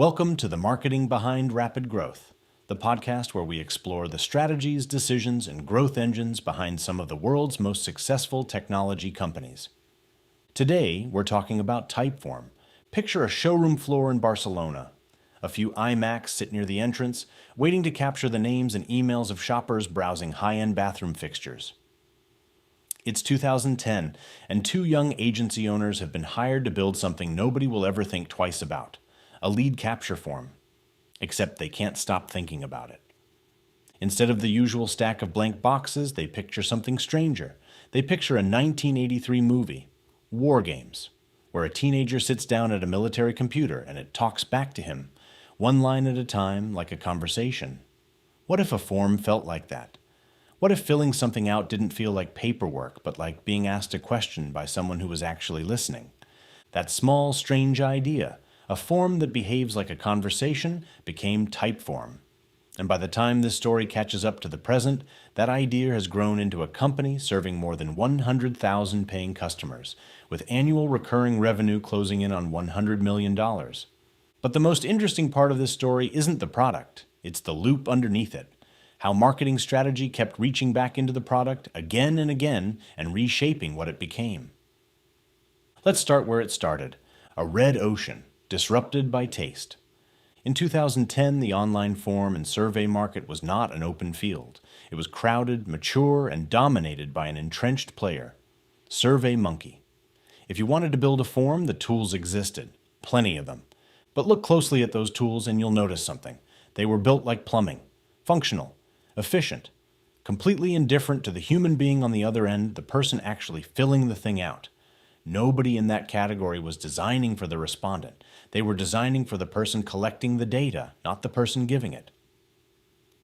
Welcome to the Marketing Behind Rapid Growth, the podcast where we explore the strategies, decisions, and growth engines behind some of the world's most successful technology companies. Today, we're talking about Typeform. Picture a showroom floor in Barcelona. A few iMacs sit near the entrance, waiting to capture the names and emails of shoppers browsing high-end bathroom fixtures. It's 2010, and two young agency owners have been hired to build something nobody will ever think twice about. A lead capture form, except they can't stop thinking about it. Instead of the usual stack of blank boxes, they picture something stranger. They picture a 1983 movie, War Games, where a teenager sits down at a military computer and it talks back to him, one line at a time, like a conversation. What if a form felt like that? What if filling something out didn't feel like paperwork, but like being asked a question by someone who was actually listening? That small, strange idea, a form that behaves like a conversation, became Typeform. And by the time this story catches up to the present, that idea has grown into a company serving more than 100,000 paying customers, with annual recurring revenue closing in on $100 million. But the most interesting part of this story isn't the product, it's the loop underneath it. How marketing strategy kept reaching back into the product again and again and reshaping what it became. Let's start where it started, a red ocean, disrupted by taste. In 2010, the online form and survey market was not an open field. It was crowded, mature, and dominated by an entrenched player, SurveyMonkey. If you wanted to build a form, the tools existed, plenty of them. But look closely at those tools and you'll notice something. They were built like plumbing, functional, efficient, completely indifferent to the human being on the other end, the person actually filling the thing out. Nobody in that category was designing for the respondent. They were designing for the person collecting the data, not the person giving it.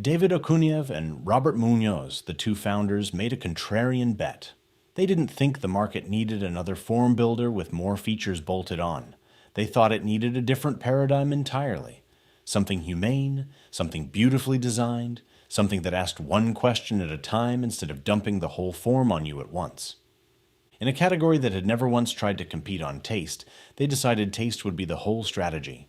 David Okuniev and Robert Munoz, the two founders, made a contrarian bet. They didn't think the market needed another form builder with more features bolted on. They thought it needed a different paradigm entirely. Something humane, something beautifully designed, something that asked one question at a time instead of dumping the whole form on you at once. In a category that had never once tried to compete on taste, they decided taste would be the whole strategy.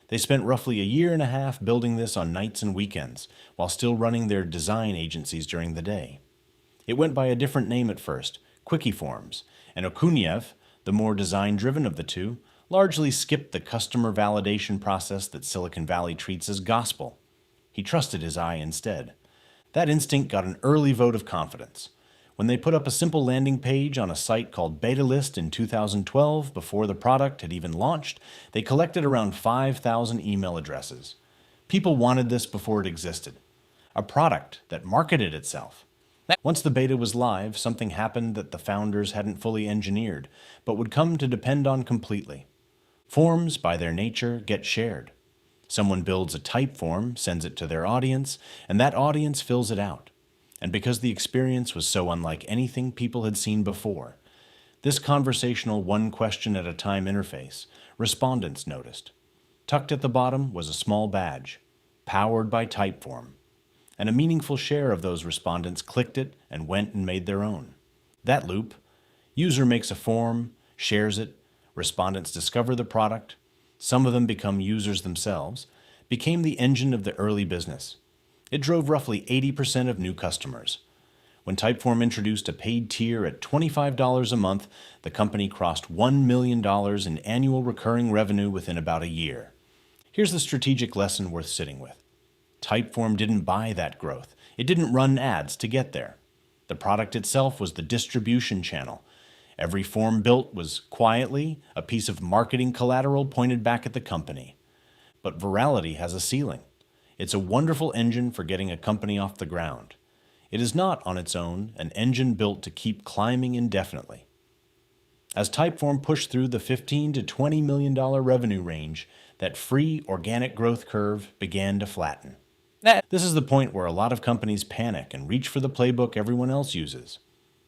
They spent roughly a year and a half building this on nights and weekends, while still running their design agencies during the day. It went by a different name at first, Quickie-Forms, and Okuniev, the more design-driven of the two, largely skipped the customer validation process that Silicon Valley treats as gospel. He trusted his eye instead. That instinct got an early vote of confidence. When they put up a simple landing page on a site called BetaList in 2012, before the product had even launched, they collected around 5,000 email addresses. People wanted this before it existed. A product that marketed itself. Once the beta was live, something happened that the founders hadn't fully engineered, but would come to depend on completely. Forms, by their nature, get shared. Someone builds a type form, sends it to their audience, and that audience fills it out. And because the experience was so unlike anything people had seen before, this conversational one-question-at-a-time interface, respondents noticed. Tucked at the bottom was a small badge, powered by Typeform, and a meaningful share of those respondents clicked it and went and made their own. That loop, user makes a form, shares it, respondents discover the product, some of them become users themselves, became the engine of the early business. It drove roughly 80% of new customers. When Typeform introduced a paid tier at $25 a month, the company crossed $1 million in annual recurring revenue within about a year. Here's the strategic lesson worth sitting with. Typeform didn't buy that growth. It didn't run ads to get there. The product itself was the distribution channel. Every form built was quietly a piece of marketing collateral pointed back at the company. But virality has a ceiling. It's a wonderful engine for getting a company off the ground. It is not, on its own, an engine built to keep climbing indefinitely. As Typeform pushed through the $15 to $20 million revenue range, that free organic growth curve began to flatten. This is the point where a lot of companies panic and reach for the playbook everyone else uses.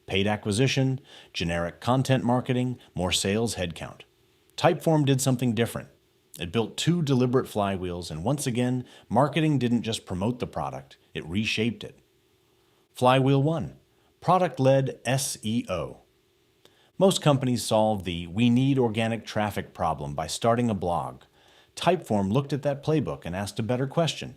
Paid acquisition, generic content marketing, more sales headcount. Typeform did something different. It built two deliberate flywheels, and once again, marketing didn't just promote the product, it reshaped it. Flywheel 1, product-led SEO. Most companies solve the "we need organic traffic" problem by starting a blog. Typeform looked at that playbook and asked a better question.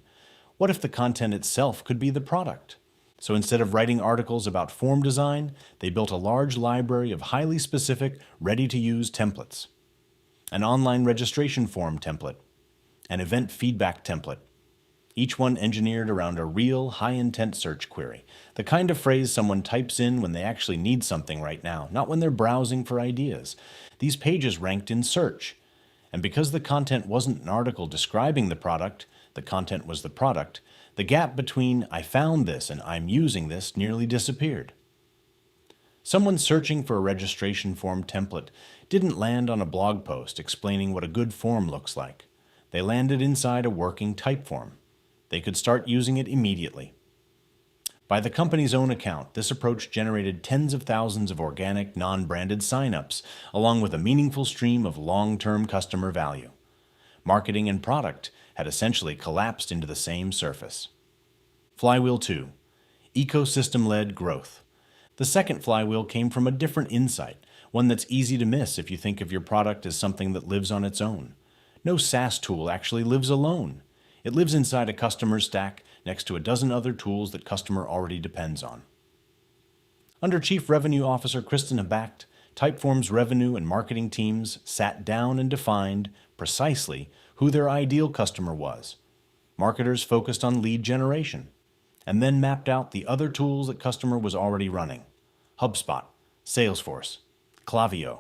What if the content itself could be the product? So instead of writing articles about form design, they built a large library of highly specific, ready-to-use templates. An online registration form template, an event feedback template, each one engineered around a real, high-intent search query, the kind of phrase someone types in when they actually need something right now, not when they're browsing for ideas. These pages ranked in search. And because the content wasn't an article describing the product, the content was the product, the gap between "I found this" and "I'm using this" nearly disappeared. Someone searching for a registration form template didn't land on a blog post explaining what a good form looks like. They landed inside a working Typeform. They could start using it immediately. By the company's own account, this approach generated tens of thousands of organic, non-branded signups, along with a meaningful stream of long-term customer value. Marketing and product had essentially collapsed into the same surface. Flywheel 2. Ecosystem-led growth. The second flywheel came from a different insight, one that's easy to miss if you think of your product as something that lives on its own. No SaaS tool actually lives alone. It lives inside a customer stack next to a dozen other tools that customer already depends on. Under Chief Revenue Officer Kristen Habacht, Typeform's revenue and marketing teams sat down and defined precisely who their ideal customer was. Marketers focused on lead generation, and then mapped out the other tools that customer was already running: HubSpot, Salesforce, Klaviyo.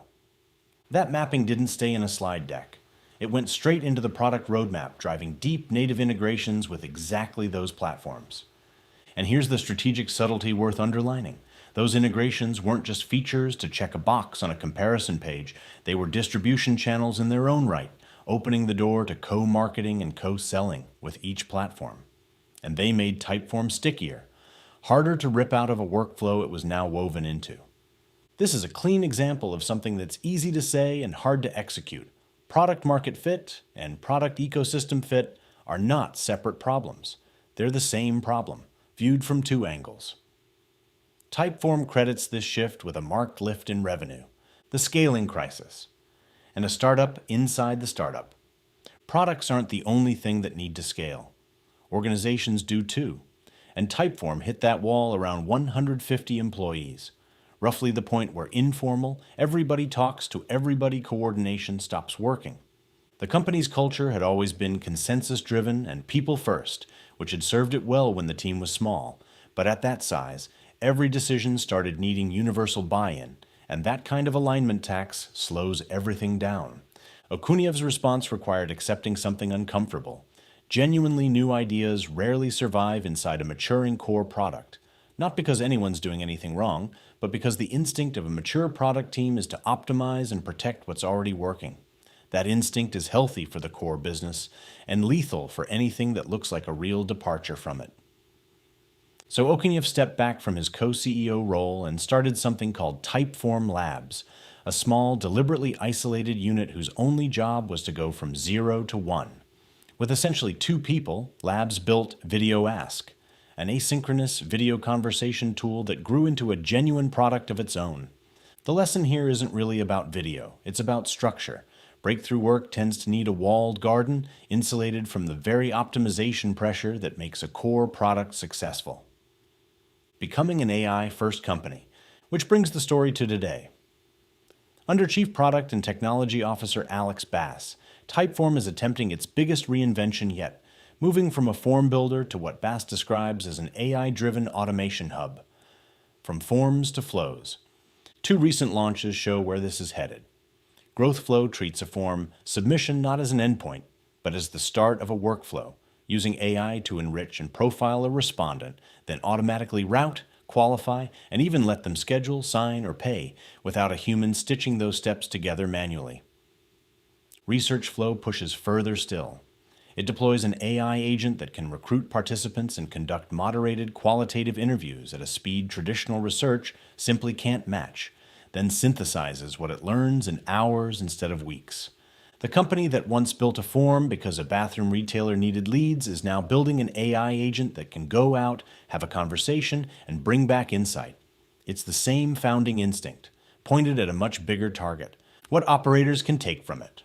That mapping didn't stay in a slide deck. It went straight into the product roadmap, driving deep native integrations with exactly those platforms. And here's the strategic subtlety worth underlining. Those integrations weren't just features to check a box on a comparison page. They were distribution channels in their own right, opening the door to co-marketing and co-selling with each platform. And they made Typeform stickier, harder to rip out of a workflow it was now woven into. This is a clean example of something that's easy to say and hard to execute. Product market fit and product ecosystem fit are not separate problems. They're the same problem, viewed from two angles. Typeform credits this shift with a marked lift in revenue, the scaling crisis, and a startup inside the startup. Products aren't the only thing that need to scale. Organizations do too, and Typeform hit that wall around 150 employees. Roughly the point where informal, everybody talks to everybody coordination stops working. The company's culture had always been consensus-driven and people-first, which had served it well when the team was small. But at that size, every decision started needing universal buy-in, and that kind of alignment tax slows everything down. Okuniev's response required accepting something uncomfortable. Genuinely new ideas rarely survive inside a maturing core product. Not because anyone's doing anything wrong, but because the instinct of a mature product team is to optimize and protect what's already working. That instinct is healthy for the core business and lethal for anything that looks like a real departure from it. So Okuniev stepped back from his co-CEO role and started something called Typeform Labs, a small, deliberately isolated unit whose only job was to go from 0 to 1. With essentially 2 people, Labs built Video Ask, an asynchronous video conversation tool that grew into a genuine product of its own. The lesson here isn't really about video, it's about structure. Breakthrough work tends to need a walled garden, insulated from the very optimization pressure that makes a core product successful. Becoming an AI-first company, which brings the story to today. Under Chief Product and Technology Officer Alex Bass, Typeform is attempting its biggest reinvention yet, moving from a form builder to what Bass describes as an AI-driven automation hub. From forms to flows. 2 recent launches show where this is headed. GrowthFlow treats a form submission not as an endpoint, but as the start of a workflow, using AI to enrich and profile a respondent, then automatically route, qualify, and even let them schedule, sign, or pay without a human stitching those steps together manually. ResearchFlow pushes further still. It deploys an AI agent that can recruit participants and conduct moderated qualitative interviews at a speed traditional research simply can't match, then synthesizes what it learns in hours instead of weeks. The company that once built a form because a bathroom retailer needed leads is now building an AI agent that can go out, have a conversation, and bring back insight. It's the same founding instinct, pointed at a much bigger target, what operators can take from it.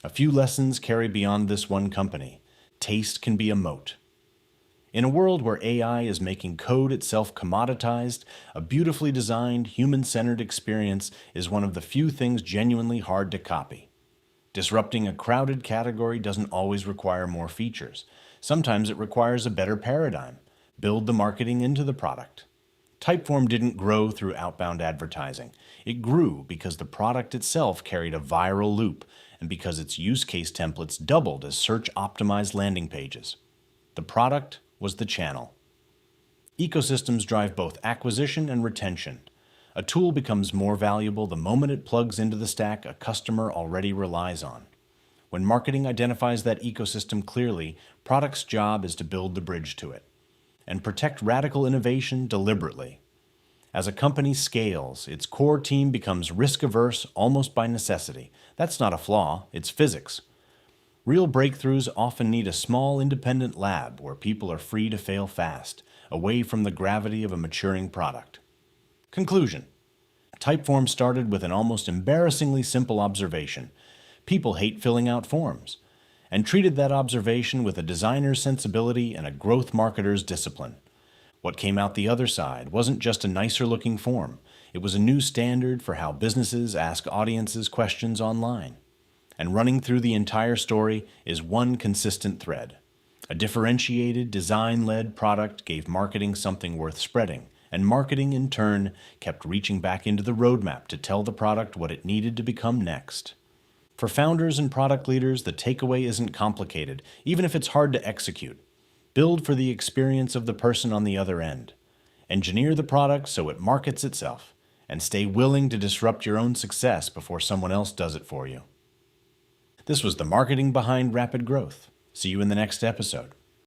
A few lessons carry beyond this one company. Taste can be a moat. In a world where AI is making code itself commoditized, a beautifully designed, human-centered experience is one of the few things genuinely hard to copy. Disrupting a crowded category doesn't always require more features. Sometimes it requires a better paradigm. Build the marketing into the product. Typeform didn't grow through outbound advertising. It grew because the product itself carried a viral loop and because its use case templates doubled as search-optimized landing pages. The product was the channel. Ecosystems drive both acquisition and retention. A tool becomes more valuable the moment it plugs into the stack a customer already relies on. When marketing identifies that ecosystem clearly, product's job is to build the bridge to it and protect radical innovation deliberately. As a company scales, its core team becomes risk-averse almost by necessity. That's not a flaw, it's physics. Real breakthroughs often need a small independent lab where people are free to fail fast, away from the gravity of a maturing product. Conclusion. Typeform started with an almost embarrassingly simple observation. People hate filling out forms, and treated that observation with a designer's sensibility and a growth marketer's discipline. What came out the other side wasn't just a nicer-looking form. It was a new standard for how businesses ask audiences questions online. And running through the entire story is one consistent thread. A differentiated, design-led product gave marketing something worth spreading, and marketing, in turn, kept reaching back into the roadmap to tell the product what it needed to become next. For founders and product leaders, the takeaway isn't complicated, even if it's hard to execute. Build for the experience of the person on the other end. Engineer the product so it markets itself, and stay willing to disrupt your own success before someone else does it for you. This was the marketing behind rapid growth. See you in the next episode.